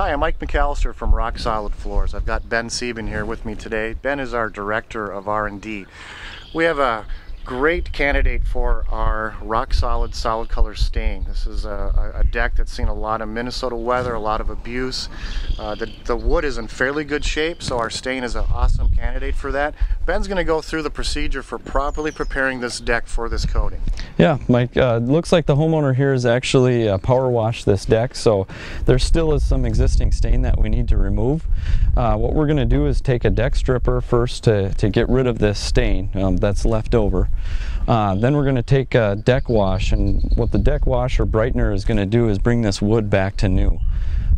Hi, I'm Mike McAllister from RockSolid Floors. I've got Ben Sieben here with me today. Ben is our Director of R&D. We have a great candidate for our RockSolid solid color stain. This is a deck that's seen a lot of Minnesota weather, a lot of abuse. The wood is in fairly good shape, so our stain is an awesome candidate for that. Ben's going to go through the procedure for properly preparing this deck for this coating. Yeah, Mike, looks like the homeowner here has actually power washed this deck, so there still is some existing stain that we need to remove. What we're going to do is take a deck stripper first to get rid of this stain that's left over. Then we're going to take a deck wash, and what the deck wash or brightener is going to do is bring this wood back to new.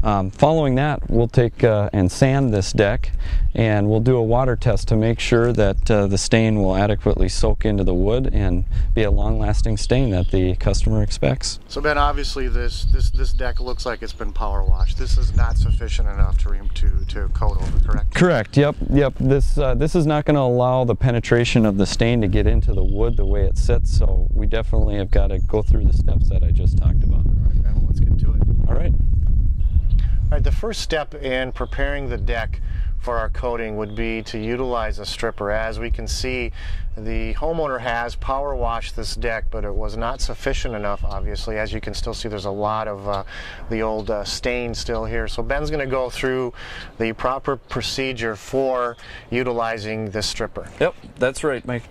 Following that, we'll take and sand this deck, and we'll do a water test to make sure that the stain will adequately soak into the wood and be a long-lasting stain that the customer expects. So Ben, obviously this deck looks like it's been power washed. This is not sufficient enough to coat over, correct? Correct. Yep. This is not going to allow the penetration of the stain to get into the wood the way it sits. So we definitely have got to go through the steps that I just talked about. All right, Ben, well, let's get to it. All right. All right, the first step in preparing the deck for our coating would be to utilize a stripper. As we can see, the homeowner has power washed this deck, but it was not sufficient enough, obviously. As you can still see, there's a lot of the old stain still here. So Ben's going to go through the proper procedure for utilizing this stripper. Yep, that's right, Mike.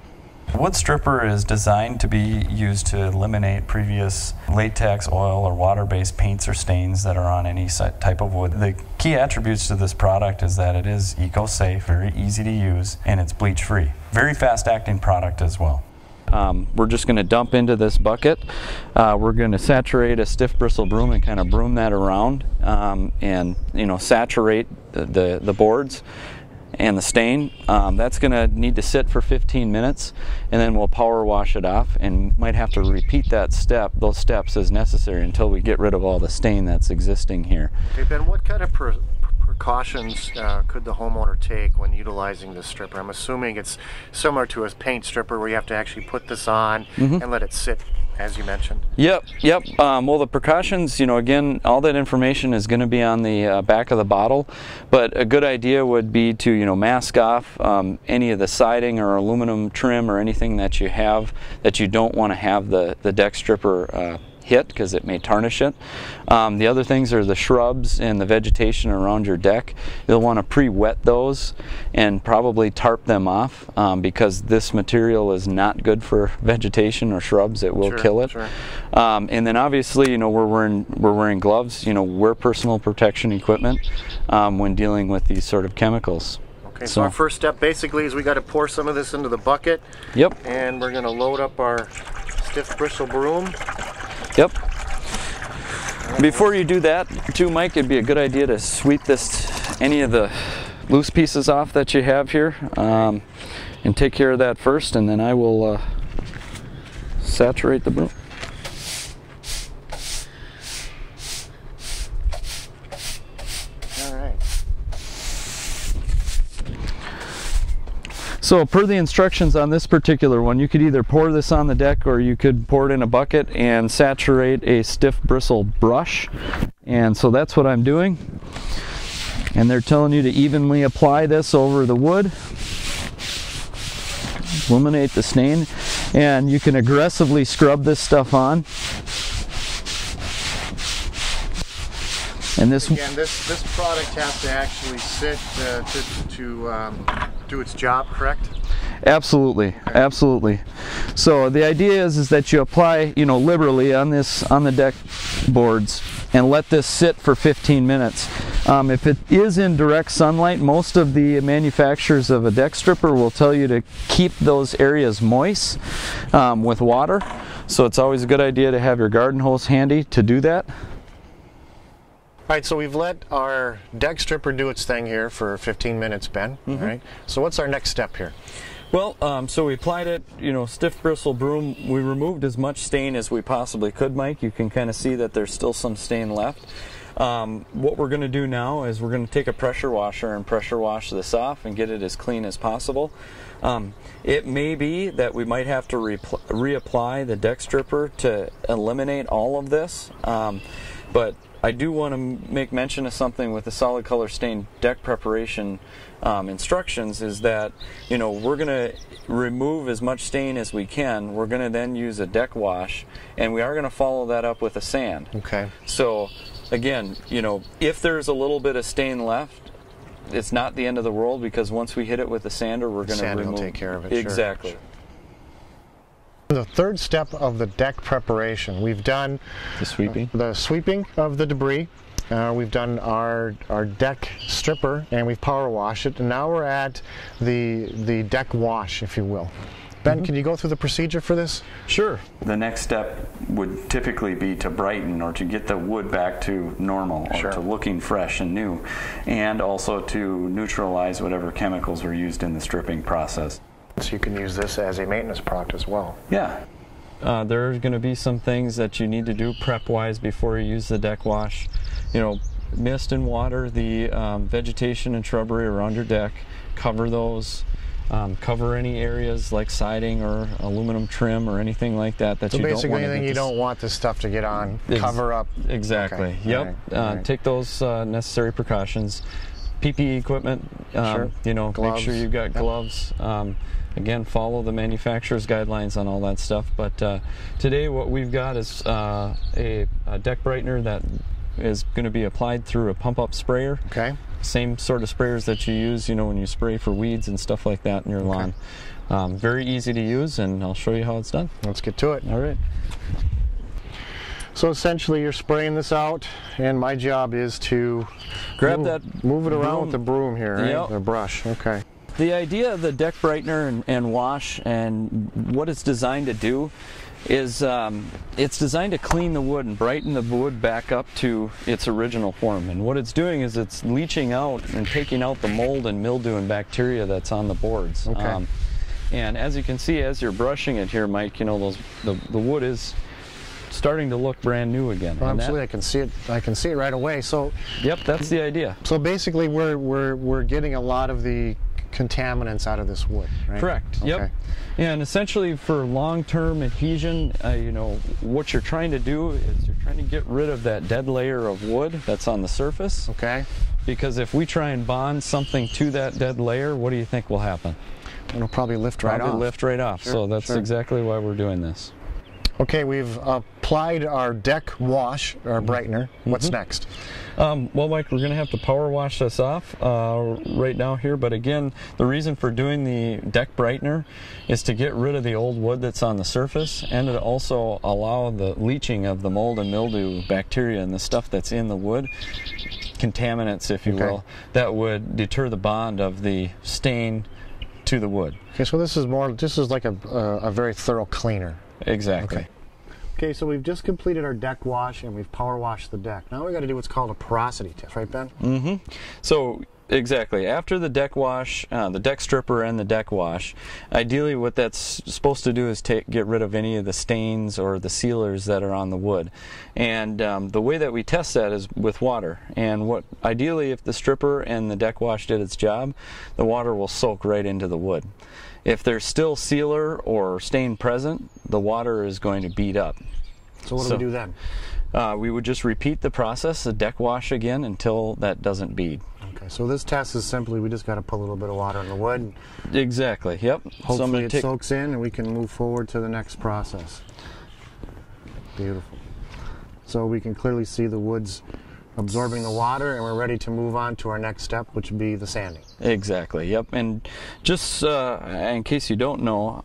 The wood stripper is designed to be used to eliminate previous latex, oil, or water-based paints or stains that are on any type of wood. The key attributes to this product is that it is eco-safe, very easy to use, and it's bleach-free. Very fast-acting product as well. We're just going to dump into this bucket. We're going to saturate a stiff bristle broom and kind of broom that around, and saturate the boards and the stain. That's going to need to sit for 15 minutes, and then we'll power wash it off, and might have to repeat those steps as necessary until we get rid of all the stain that's existing here. Okay, Ben, what kind of precautions could the homeowner take when utilizing this stripper? I'm assuming it's similar to a paint stripper where you have to actually put this on and let it sit, as you mentioned. Yep. Well, the precautions, again, all that information is going to be on the back of the bottle, but a good idea would be to, mask off any of the siding or aluminum trim or anything that you have that you don't want to have the deck stripper hit, because it may tarnish it. The other things are the shrubs and the vegetation around your deck. You'll want to pre-wet those and probably tarp them off, because this material is not good for vegetation or shrubs. It will kill it. Sure. And then obviously, we're wearing gloves. Wear personal protection equipment when dealing with these sort of chemicals. Okay, so our first step basically is we got to pour some of this into the bucket. Yep. And we're going to load up our stiff bristle broom. Yep. Before you do that, too, Mike, it'd be a good idea to sweep any of the loose pieces off that you have here, and take care of that first, and then I will saturate the broom. So per the instructions on this particular one, you could either pour this on the deck or you could pour it in a bucket and saturate a stiff bristle brush. And so that's what I'm doing. And they're telling you to evenly apply this over the wood. Eliminate the stain. And you can aggressively scrub this stuff on. And this product has to actually sit to do its job, correct? Absolutely, okay. Absolutely. So the idea is that you apply, liberally on the deck boards, and let this sit for 15 minutes. If it is in direct sunlight, most of the manufacturers of a deck stripper will tell you to keep those areas moist with water. So it's always a good idea to have your garden hose handy to do that. All right, so we've let our deck stripper do its thing here for 15 minutes, Ben. All right. So what's our next step here? Well, so we applied it, stiff bristle broom. We removed as much stain as we possibly could, Mike. You can kind of see that there's still some stain left. What we're going to do now is we're going to take a pressure washer and pressure wash this off and get it as clean as possible. It may be that we might have to reapply the deck stripper to eliminate all of this. But I do want to make mention of something with the solid color stain deck preparation instructions, is that, you know, we're going to remove as much stain as we can. We're going to then use a deck wash, and we are going to follow that up with a sand. Okay. So again, you know, if there's a little bit of stain left, it's not the end of the world, because once we hit it with a sander, we're going to remove. Sanding will take care of it. Exactly. Sure. The third step of the deck preparation, we've done The sweeping. The sweeping of the debris. We've done our deck stripper, and we've power washed it, and now we're at the deck wash, if you will. Ben, can you go through the procedure for this? Sure. The next step would typically be to brighten, or to get the wood back to normal, or to looking fresh and new, and also to neutralize whatever chemicals were used in the stripping process. So you can use this as a maintenance product as well. Yeah. There are going to be some things that you need to do prep-wise before you use the deck wash. You know, mist and water the vegetation and shrubbery around your deck. Cover those. Cover any areas like siding or aluminum trim or anything like that that you don't want to. So basically anything you don't want this stuff to get on, cover up. Exactly. Okay. Yep. All right. Take those necessary precautions. PPE equipment, you know, gloves. make sure you've got gloves. Again, follow the manufacturer's guidelines on all that stuff. But today what we've got is a deck brightener that is going to be applied through a pump-up sprayer. Okay. Same sort of sprayers that you use, you know, when you spray for weeds and stuff like that in your lawn. Very easy to use, and I'll show you how it's done. Let's get to it. All right. So essentially you're spraying this out, and my job is to move it around with the broom here, right? Yep. The brush. Okay. The idea of the deck brightener and wash, and what it's designed to do, is it's designed to clean the wood and brighten the wood back up to its original form. And what it's doing is it's leaching out and taking out the mold and mildew and bacteria that's on the boards. Okay. And as you can see, as you're brushing it here, Mike, you know, the wood is starting to look brand new again. Well, absolutely, I can see it. I can see it right away. So. Yep, that's the idea. So basically, we're getting a lot of the contaminants out of this wood, right? Correct. Okay. Yep. And essentially, for long-term adhesion, you know, what you're trying to do is you're trying to get rid of that dead layer of wood that's on the surface. Okay. Because if we try and bond something to that dead layer, what do you think will happen? It'll probably lift right off. Probably lift right off. Sure, So that's exactly why we're doing this. Okay, we've applied our deck wash, our brightener. What's next? Well, Mike, we're going to have to power wash this off right now here, but again, the reason for doing the deck brightener is to get rid of the old wood that's on the surface, and to also allow the leaching of the mold and mildew bacteria and the stuff that's in the wood, contaminants, if you will, that would deter the bond of the stain to the wood. Okay, so this is like a very thorough cleaner. Exactly. Okay. Okay, so we've just completed our deck wash, and we've power washed the deck. Now we got to do what's called a porosity test, right, Ben? Mm-hmm. So exactly, after the deck wash, the deck stripper and the deck wash, ideally what that's supposed to do is get rid of any of the stains or the sealers that are on the wood. And the way that we test that is with water. And what ideally, if the stripper and the deck wash did its job, the water will soak right into the wood. If there's still sealer or stain present, the water is going to bead up. So what do we do then? We would just repeat the process, the deck wash again, until that doesn't bead. Okay, so this test is simply we just got to put a little bit of water in the wood. Exactly, yep. Hopefully it soaks in and we can move forward to the next process. Beautiful. So we can clearly see the wood's absorbing the water, and we're ready to move on to our next step, which would be the sanding. Exactly, yep. And just in case you don't know,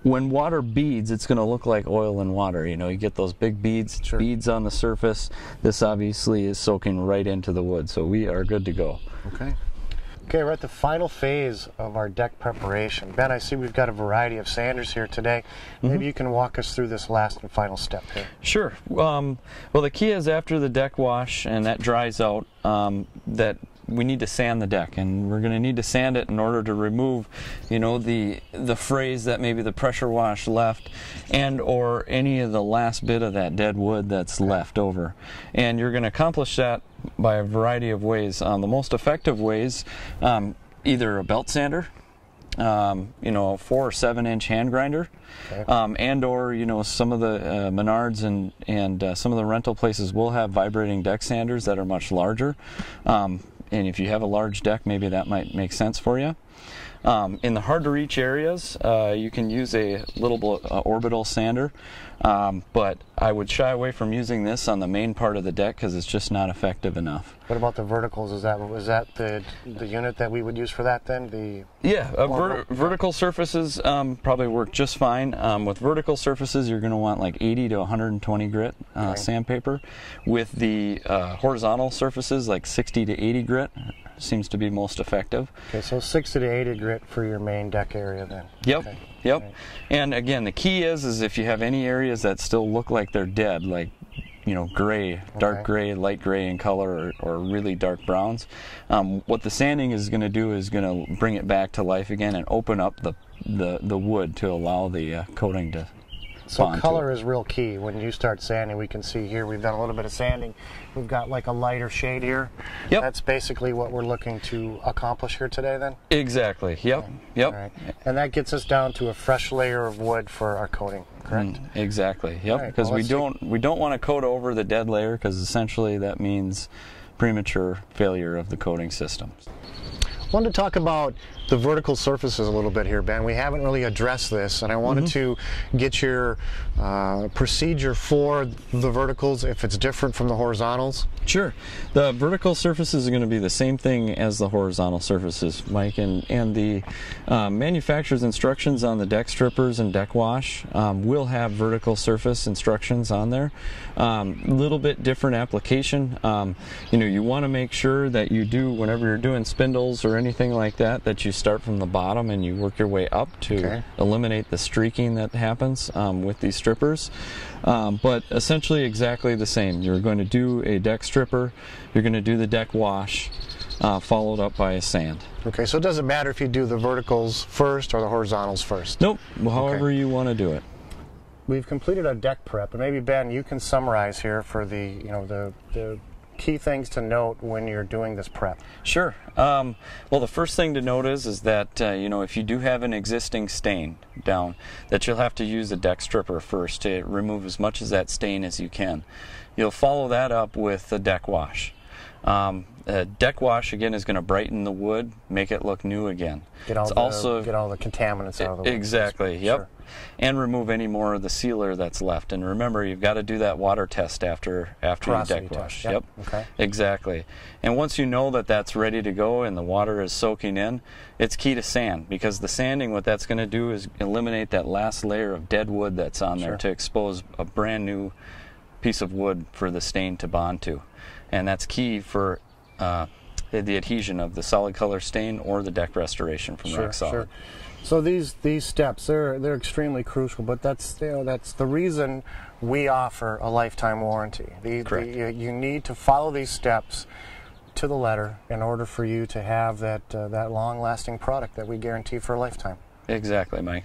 when water beads, it's going to look like oil and water. You know, you get those big beads, beads on the surface. This obviously is soaking right into the wood, so we are good to go. Okay. Okay, we're at the final phase of our deck preparation. Ben, I see we've got a variety of sanders here today. Maybe you can walk us through this last and final step here. Sure. Well, the key is after the deck wash and that dries out, that we need to sand the deck, and we're going to need to sand it in order to remove, you know, the frays that maybe the pressure wash left, and or any of the last bit of that dead wood that's left over. And you're going to accomplish that by a variety of ways. The most effective ways, either a belt sander, you know, 4 or 7 inch hand grinder, Okay. and or, you know, some of the Menards and some of the rental places will have vibrating deck sanders that are much larger. And if you have a large deck, maybe that might make sense for you. In the hard to reach areas, you can use a little orbital sander, but I would shy away from using this on the main part of the deck because it's just not effective enough. What about the verticals? Is that the unit that we would use for that then? Vertical surfaces probably work just fine. With vertical surfaces, you're going to want like 80 to 120 grit sandpaper. With the horizontal surfaces, like 60 to 80 grit seems to be most effective. Okay, so 60 to 80 grit for your main deck area then. Yep. Okay. Yep. Okay. And again, the key is if you have any areas that still look like they're dead, like, you know, gray, dark gray, light gray in color, or really dark browns, what the sanding is going to do is going to bring it back to life again and open up the wood to allow the coating to So color is real key. When you start sanding, we can see here we've done a little bit of sanding. We've got like a lighter shade here. Yep. That's basically what we're looking to accomplish here today then? Exactly. Yep. Okay. Yep. All right. And that gets us down to a fresh layer of wood for our coating, correct? Exactly. Yep. Right, Because well, we don't want to coat over the dead layer, because essentially that means premature failure of the coating system. I wanted to talk about the vertical surfaces a little bit here, Ben. We haven't really addressed this, and I wanted to get your procedure for the verticals, if it's different from the horizontals. Sure. The vertical surfaces are going to be the same thing as the horizontal surfaces, Mike, and the manufacturer's instructions on the deck strippers and deck wash will have vertical surface instructions on there. A little bit different application. You know, you want to make sure that you do, whenever you're doing spindles or anything like that, that you start from the bottom and you work your way up to eliminate the streaking that happens with these strippers. But essentially exactly the same. You're going to do a deck stripper, you're going to do the deck wash, followed up by a sand. Okay, so it doesn't matter if you do the verticals first or the horizontals first? Nope, however you want to do it. We've completed our deck prep, and maybe Ben, you can summarize here for the key things to note when you're doing this prep. Sure. Well, the first thing to note is that you know, if you do have an existing stain down, that you'll have to use a deck stripper first to remove as much of that stain as you can. You'll follow that up with the deck wash. Deck wash again is going to brighten the wood, make it look new again. Get all the contaminants out of the wood. Exactly. Yep. Sure. And remove any more of the sealer that's left. And remember, you've got to do that water test after you deck wash. Yep. Okay. Exactly. And once you know that that's ready to go and the water is soaking in, it's key to sand, because the sanding, what that's going to do is eliminate that last layer of dead wood that's on there to expose a brand new piece of wood for the stain to bond to. And that's key for the adhesion of the solid color stain or the deck restoration from RockSolid. Sure. So these steps, they're extremely crucial, but that's the reason we offer a lifetime warranty. Correct. You need to follow these steps to the letter in order for you to have that long-lasting product that we guarantee for a lifetime. Exactly, Mike.